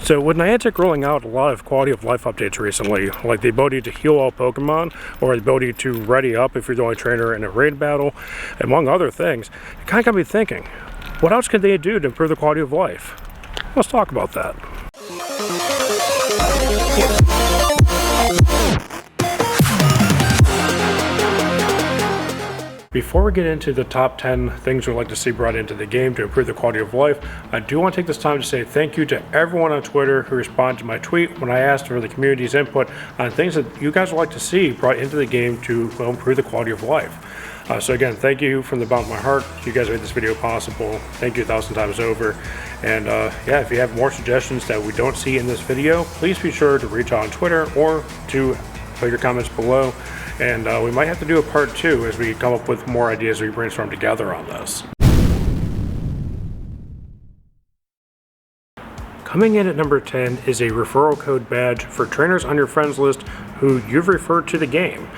So with Niantic rolling out a lot of quality of life updates recently, like the ability to heal all Pokemon, or the ability to ready up if you're the only trainer in a raid battle, among other things, it kind of got me thinking, what else could they do to improve the quality of life? Let's talk about that. Before we get into the top 10 things we'd like to see brought into the game to improve the quality of life, I do want to take this time to say thank you to everyone on Twitter who responded to my tweet when I asked for the community's input on things that you guys would like to see brought into the game to improve the quality of life. So again, thank you from the bottom of my heart. You guys made this video possible. Thank you 1,000 times over. And yeah, if you have more suggestions that we don't see in this video, please be sure to reach out on Twitter or to put your comments below. And we might have to do a part 2 as we come up with more ideas we brainstorm together on this. Coming in at number 10 is a referral code badge for trainers on your friends list who you've referred to the game.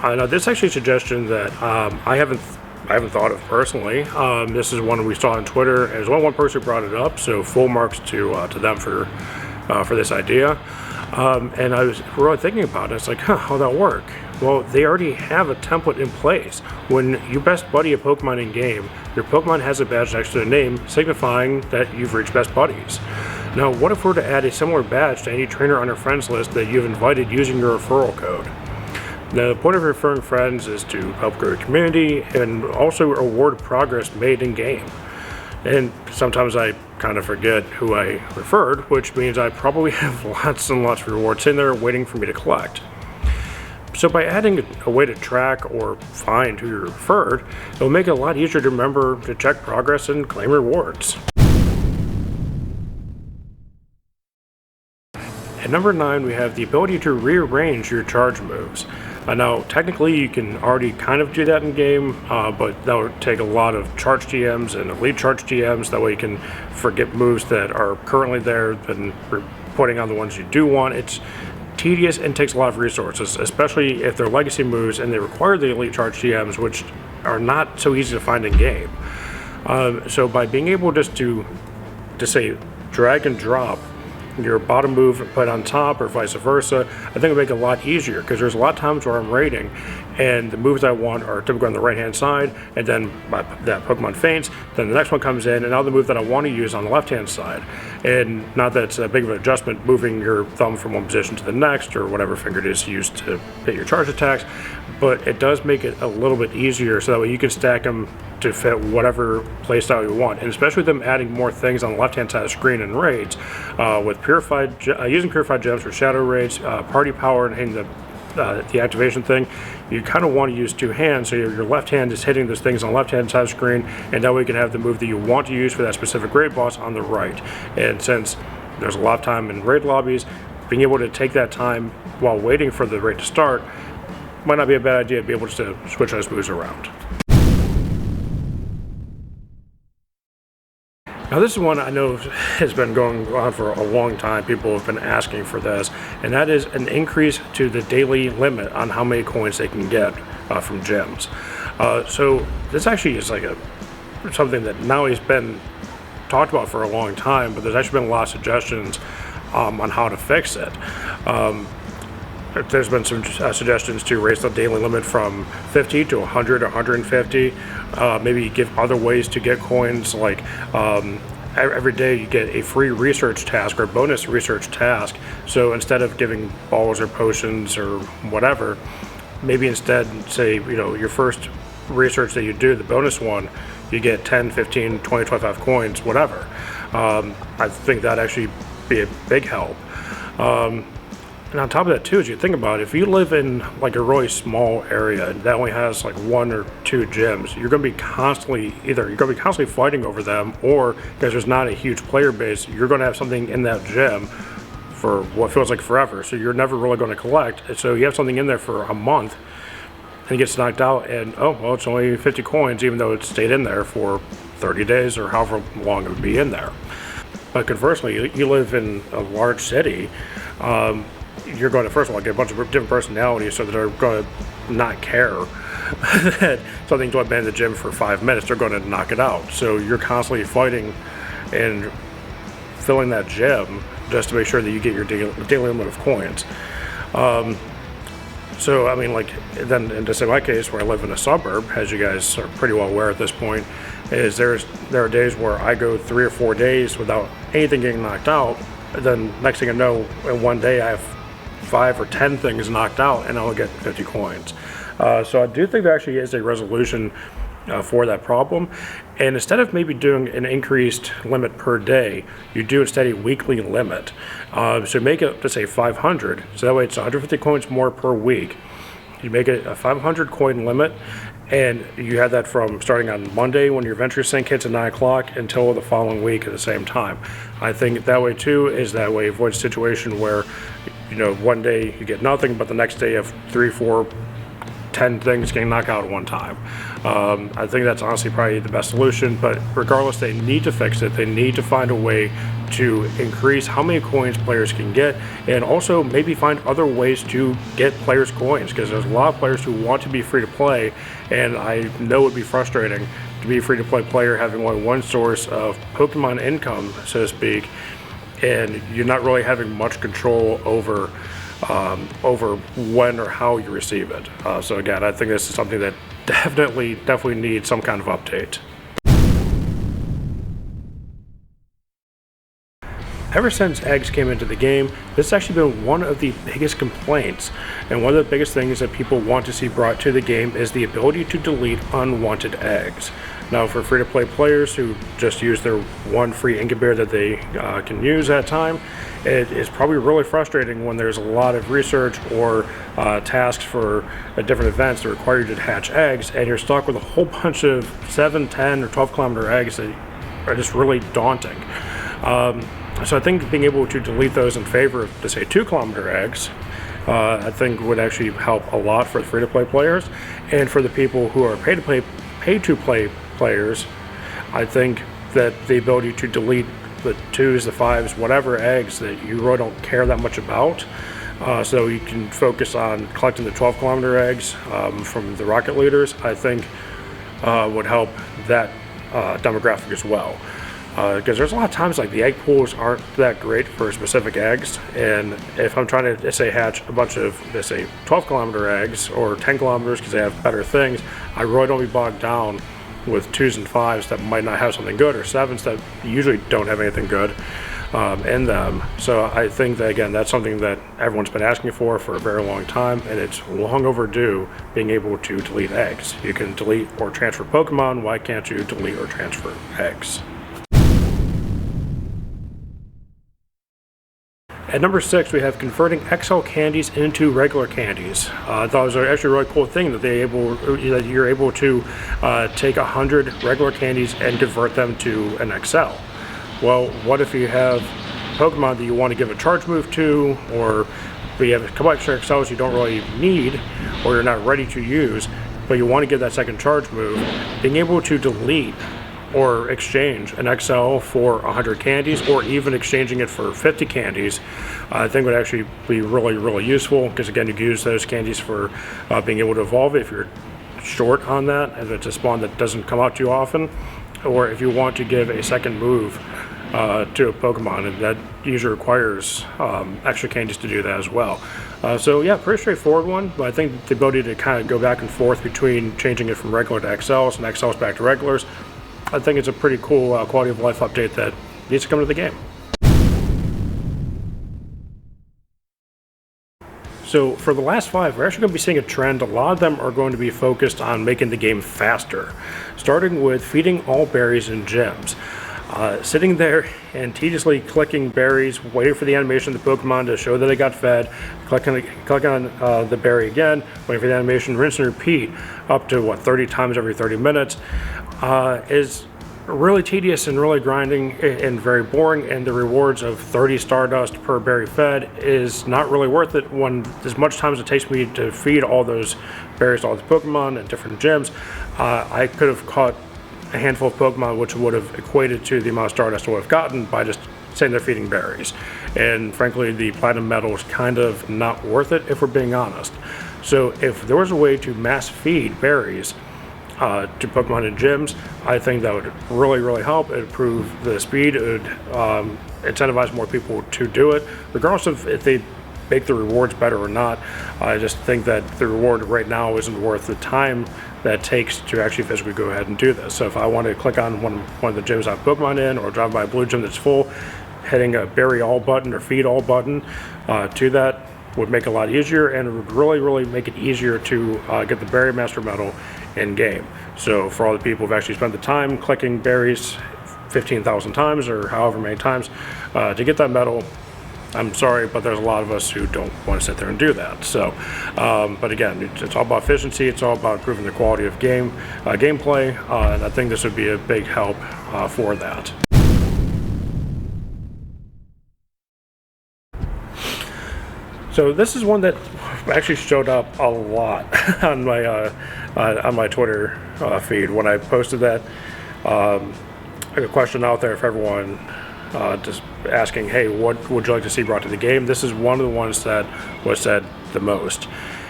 Now this is actually a suggestion that I haven't thought of personally. This is one we saw on Twitter. There's only one person who brought it up, so full marks to them for this idea. And I was really thinking about it. It's like, how'd that work? Well, they already have a template in place. When you best buddy a Pokemon in game, your Pokemon has a badge next to the name signifying that you've reached best buddies. Now, what if we were to add a similar badge to any trainer on your friends list that you've invited using your referral code? The point of referring friends is to help grow your community and also reward progress made in game. And sometimes I kind of forget who I referred, which means I probably have lots and lots of rewards in there waiting for me to collect. So by adding a way to track or find who you referred, it'll make it a lot easier to remember to check progress and claim rewards. At number 9, we have the ability to rearrange your charge moves. Now, technically, you can already kind of do that in game, but that would take a lot of charge GMs and elite charge GMs. That way you can forget moves that are currently there and putting on the ones you do want. It's tedious and takes a lot of resources, especially if they're legacy moves and they require the elite charge GMs, which are not so easy to find in game. So by being able just to say drag and drop your bottom move and put on top or vice versa, I think it'll make it a lot easier, because there's a lot of times where I'm raiding and the moves I want are typically on the right hand side, and then that Pokemon faints, then the next one comes in, and now the move that I want to use on the left hand side. And not that it's a big of an adjustment moving your thumb from one position to the next or whatever finger it is used to hit your charge attacks, but it does make it a little bit easier so that way you can stack them to fit whatever playstyle you want. And especially them adding more things on the left hand side of the screen in raids, with using purified gems for shadow raids, party power, and hitting the activation thing, you kind of want to use two hands, so your left hand is hitting those things on the left hand side of the screen, and that way you can have the move that you want to use for that specific raid boss on the right. And since there's a lot of time in raid lobbies, being able to take that time while waiting for the raid to start might not be a bad idea to be able to switch those moves around. Now this is one I know has been going on for a long time. People have been asking for this, and that is an increase to the daily limit on how many coins they can get from gyms. So this actually is like something that now has been talked about for a long time, but there's actually been a lot of suggestions on how to fix it. There's been some suggestions to raise the daily limit from 50 to 100 or 150. Maybe give other ways to get coins, like every day you get a free research task or bonus research task. So instead of giving balls or potions or whatever, maybe instead say, your first research that you do, the bonus one, you get 10, 15, 20, 25 coins, whatever. I think that'd actually be a big help. And on top of that too, as you think about it, if you live in like a really small area that only has like 1 or 2 gyms, you're going to be constantly fighting over them, or because there's not a huge player base, you're going to have something in that gym for what feels like forever. So you're never really going to collect. So you have something in there for a month, and it gets knocked out, and it's only 50 coins, even though it stayed in there for 30 days or however long it would be in there. But conversely, you live in a large city. You're going to, first of all, get a bunch of different personalities, so that they're going to not care that something's been in the gym for 5 minutes. They're going to knock it out. So you're constantly fighting and filling that gym just to make sure that you get your daily limit of coins. So, I mean, like, then in just in my case, where I live in a suburb, as you guys are pretty well aware at this point, is there are days where I go 3 or 4 days without anything getting knocked out. Then next thing I know, in one day I have 5 or 10 things knocked out, and I'll get 50 coins. So I do think there actually is a resolution for that problem. And instead of maybe doing an increased limit per day, you do instead a weekly limit. So make it, let's say, 500. So that way it's 150 coins more per week. You make it a 500 coin limit, and you have that from starting on Monday when your venture sync hits at 9 o'clock until the following week at the same time. I think that way too is that way avoids a situation where, you know, one day you get nothing, but the next day you have 3, 4, 10 things getting knocked out at one time. I think that's honestly probably the best solution, but regardless, they need to fix it. They need to find a way to increase how many coins players can get, and also maybe find other ways to get players coins, because there's a lot of players who want to be free to play, and I know it would be frustrating to be a free to play player having only one source of Pokemon income, so to speak, and you're not really having much control over when or how you receive it. So again, I think this is something that definitely needs some kind of update. Ever since eggs came into the game, this has actually been one of the biggest complaints, and one of the biggest things that people want to see brought to the game is the ability to delete unwanted eggs. Now, for free-to-play players who just use their one free incubator that they can use at a time, it is probably really frustrating when there's a lot of research or tasks for different events that require you to hatch eggs, and you're stuck with a whole bunch of 7, 10, or 12 kilometer eggs that are just really daunting. So I think being able to delete those in favor of, say, 2 kilometer eggs, I think would actually help a lot for the free-to-play players, and for the people who are pay-to-play players. I think that the ability to delete the 2s, the 5s, whatever eggs that you really don't care that much about, so you can focus on collecting the 12 kilometer eggs from the rocket leaders, I think would help that demographic as well. Because there's a lot of times like the egg pools aren't that great for specific eggs, and if I'm trying to, say, hatch a bunch of, let's say, 12 kilometer eggs or 10 kilometers because they have better things, I really don't be bogged down with 2s and 5s that might not have something good, or 7s that usually don't have anything good in them. So I think that, again, that's something that everyone's been asking for a very long time, and it's long overdue, being able to delete eggs. You can delete or transfer Pokemon, why can't you delete or transfer eggs? At number 6, we have converting XL candies into regular candies. I thought it was actually a really cool thing that you're able to take 100 regular candies and convert them to an XL. Well, what if you have Pokemon that you want to give a charge move to, or you have a couple extra XLs you don't really need, or you're not ready to use, but you want to give that second charge move? Being able to delete or exchange an XL for 100 candies, or even exchanging it for 50 candies, I think would actually be really useful, because again, you can use those candies for being able to evolve it if you're short on that, if it's a spawn that doesn't come out too often, or if you want to give a second move to a Pokemon, and that usually requires extra candies to do that as well. So yeah, pretty straightforward one, but I think the ability to kind of go back and forth between changing it from regular to XLs and XLs back to regulars, I think it's a pretty cool quality of life update that needs to come to the game. So for the last 5, we're actually going to be seeing a trend. A lot of them are going to be focused on making the game faster, starting with feeding all berries and gems. Sitting there and tediously clicking berries, waiting for the animation of the Pokemon to show that they got fed, click on the berry again, waiting for the animation, rinse and repeat up to 30 times every 30 minutes, is really tedious and really grinding and very boring, and the rewards of 30 Stardust per berry fed is not really worth it when as much time as it takes me to feed all those berries to all the Pokemon and different gyms. I could have caught a handful of Pokemon which would have equated to the amount of Stardust I would have gotten by just sitting there feeding berries. And frankly, the Platinum Medal is kind of not worth it if we're being honest. So if there was a way to mass feed berries to Pokemon and gyms, I think that would really help. It would improve the speed. It would incentivize more people to do it, regardless of if they make the rewards better or not. I just think that the reward right now isn't worth the time that it takes to actually physically go ahead and do this. So if I want to click on one of the gyms I have Pokemon in, or drive by a blue gym that's full, hitting a bury all button or feed all button to that would make it a lot easier, and it would really make it easier to get the Berry Master Medal in game. So for all the people who've actually spent the time clicking berries 15,000 times or however many times to get that medal, I'm sorry, but there's a lot of us who don't want to sit there and do that. So, but again, it's all about efficiency. It's all about improving the quality of gameplay, and I think this would be a big help for that. So this is one that actually showed up a lot on my Twitter feed when I posted that. A question out there for everyone, just asking, hey, what would you like to see brought to the game? This is one of the ones that was said the most,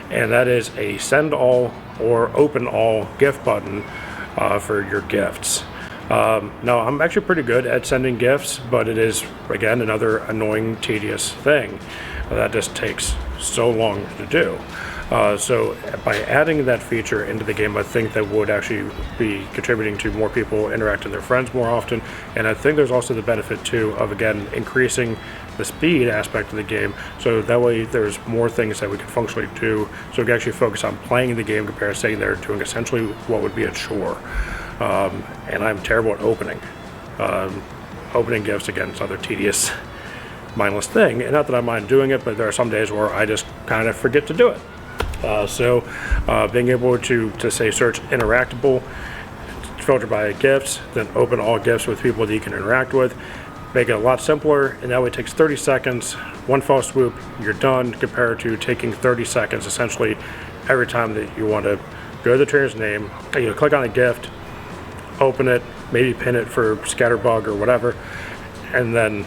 and that is a send all or open all gift button for your gifts. Now, I'm actually pretty good at sending gifts, but it is, again, another annoying, tedious thing that just takes so long to do. So by adding that feature into the game, I think that would actually be contributing to more people interacting with their friends more often. And I think there's also the benefit too of, again, increasing the speed aspect of the game. So that way there's more things that we can functionally do. So we can actually focus on playing the game compared to sitting there doing essentially what would be a chore. And I'm terrible at opening. Opening gifts, again, is another tedious, mindless thing. And not that I mind doing it, but there are some days where I just kind of forget to do it. So being able to say search interactable, filter by gifts, then open all gifts with people that you can interact with, make it a lot simpler, and that way it takes 30 seconds, one fell swoop, you're done, compared to taking 30 seconds essentially every time that you want to go to the trainer's name, click on a gift, open it, maybe pin it for Scatterbug or whatever, and then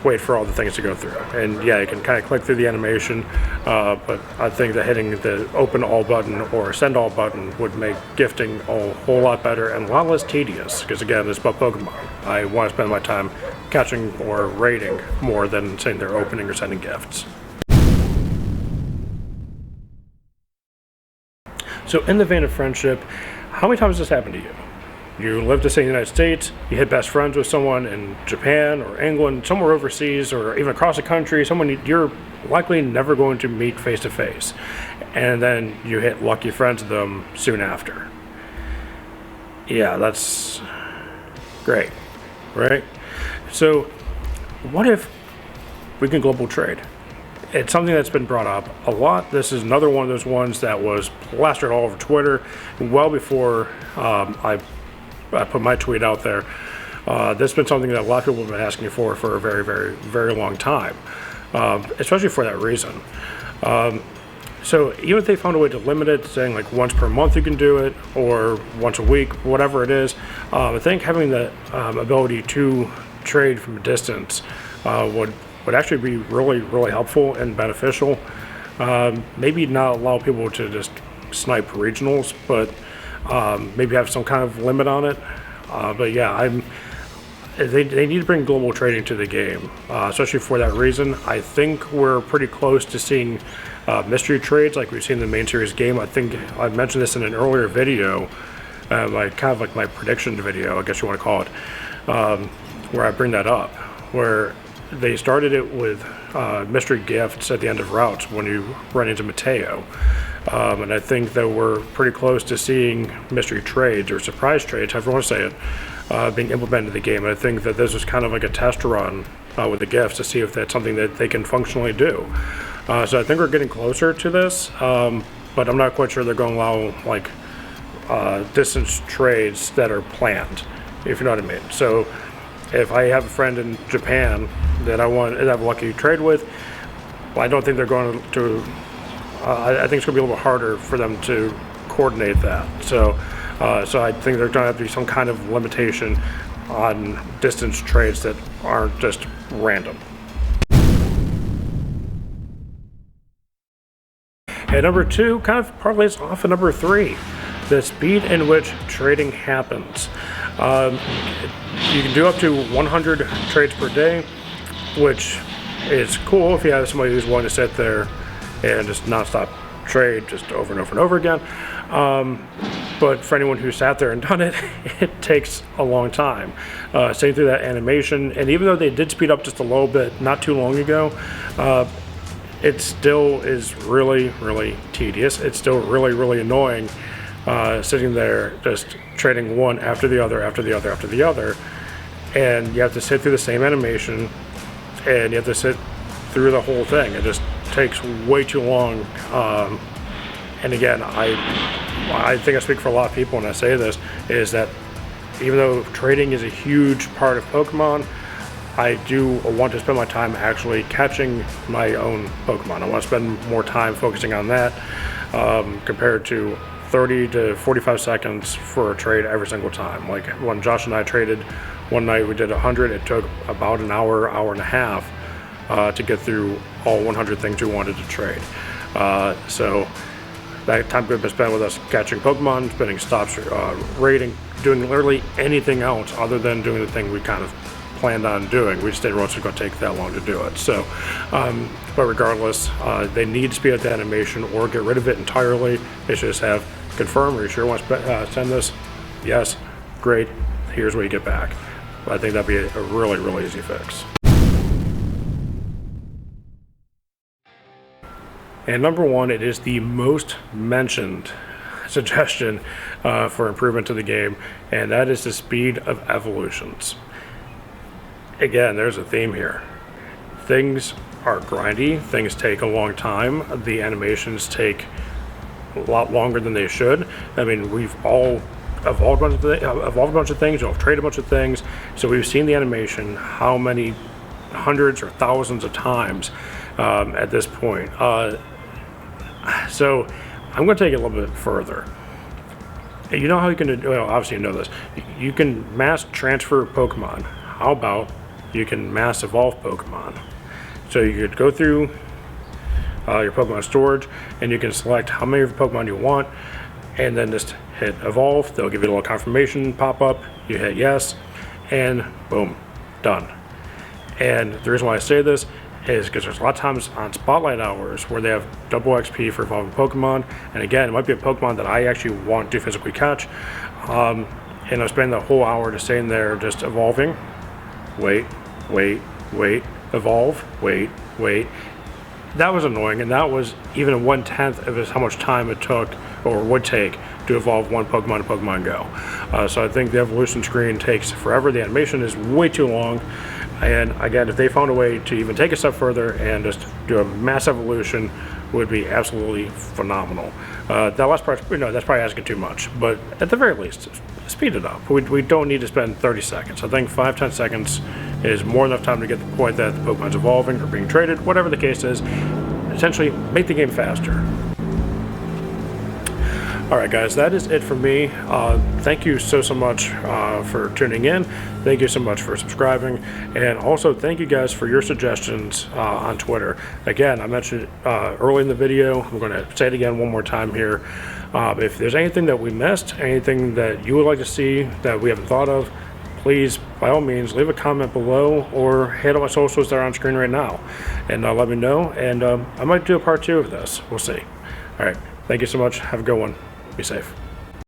wait for all the things to go through. And yeah, you can kind of click through the animation, but I think that hitting the open all button or send all button would make gifting a whole lot better and a lot less tedious, because again, it's about Pokemon. I want to spend my time catching or raiding more than sitting there opening or sending gifts. So in the vein of friendship, how many times has this happened to you? You live to say in the United States, you hit best friends with someone in Japan or England, somewhere overseas, or even across the country, someone you're likely never going to meet face to face. And then you hit lucky friends with them soon after. Yeah, that's great, right? So what if we can global trade? It's something that's been brought up a lot. This is another one of those ones that was plastered all over Twitter well before I put my tweet out there. This has been something that a lot of people have been asking for a very long time, especially for that reason. So even if they found a way to limit it, saying like once per month you can do it, or once a week, whatever it is, I think having the ability to trade from a distance would actually be really helpful and beneficial. Maybe not allow people to just snipe regionals, but maybe have some kind of limit on it. But yeah, they need to bring global trading to the game, especially for that reason. I think we're pretty close to seeing mystery trades like we've seen in the main series game. I think I mentioned this in an earlier video, like my prediction video, I guess you want to call it, where I bring that up, where they started it with mystery gifts at the end of routes when you run into Mateo. And I think that we're pretty close to seeing mystery trades or surprise trades, however you want to say it, being implemented in the game. And I think that this was kind of like a test run with the gifts to see if that's something that they can functionally do. So I think we're getting closer to this, but I'm not quite sure they're going to allow like distance trades that are planned, if you know what I mean. So if I have a friend in Japan that I want to have a lucky trade with, well, I don't think they're going to I think it's going to be a little bit harder for them to coordinate that. So I think there's going to have to be some kind of limitation on distance trades that aren't just random. And number two kind of parlays off of number three, the speed in which trading happens. You can do up to 100 trades per day. which is cool if you have somebody who's willing to sit there and just non-stop trade just over and over and over again. But for anyone who sat there and done it, it takes a long time. Sitting through that animation, and even though they did speed up just a little bit not too long ago, it still is really, really tedious. It's still really, really annoying sitting there just trading one after the other, after the other, after the other. And you have to sit through the same animation, and you have to sit through the whole thing. It just takes way too long. And again, I think I speak for a lot of people when I say this, is that even though trading is a huge part of Pokemon, I do want to spend my time actually catching my own Pokemon. I want to spend more time focusing on that compared to 30 to 45 seconds for a trade every single time. Like when Josh and I traded one night, we did 100. It took about an hour, hour and a half to get through all 100 things we wanted to trade. So that time could have been spent with us catching Pokemon, spending stops, raiding, doing literally anything else other than doing the thing we kind of planned on doing. We just didn't realize it was going to take that long to do it. So, but regardless, they need to speed up the animation or get rid of it entirely. They should just have confirm, are you sure you want to send this? Yes, great, here's what you get back. But I think that'd be a really, really easy fix. And number one, it is the most mentioned suggestion for improvement to the game, and that is the speed of evolutions. Again, there's a theme here. Things are grindy, things take a long time, the animations take a lot longer than they should. I mean, we've all evolved a bunch of things, we've traded a bunch of things, so we've seen the animation how many hundreds or thousands of times at this point. So I'm going to take it a little bit further. You know how you can do, well, obviously you know this, you can mass transfer Pokemon. How about you can mass evolve Pokemon? So you could go through your Pokemon storage and you can select how many of your Pokemon you want and then just hit evolve. They'll give you a little confirmation pop up, you hit yes, and boom, done. And the reason why I say this is because there's a lot of times on spotlight hours where they have double XP for evolving Pokemon, and again, it might be a Pokemon that I actually want to physically catch, and I'm spending the whole hour just sitting there just evolving, wait, evolve, wait. That was annoying, and that was even 1/10 of how much time it took or would take to evolve one Pokemon in PokemonGo. So I think the evolution screen takes forever. The animation is way too long. And again, if they found a way to even take a step further and just do a mass evolution, would be absolutely phenomenal. That last part, that's probably asking too much, but at the very least, speed it up. We don't need to spend 30 seconds. I think 5-10 seconds is more than enough time to get the point that the Pokemon's evolving or being traded, whatever the case is. Essentially, make the game faster. Alright guys, that is it for me. Thank you so much for tuning in. Thank you so much for subscribing. And also thank you guys for your suggestions on Twitter. Again, I mentioned it early in the video. I'm going to say it again one more time here. If there's anything that we missed, anything that you would like to see that we haven't thought of, please, by all means, leave a comment below or hit on my socials that are on screen right now. And let me know. And I might do a part 2 of this. We'll see. Alright, thank you so much. Have a good one. Be safe.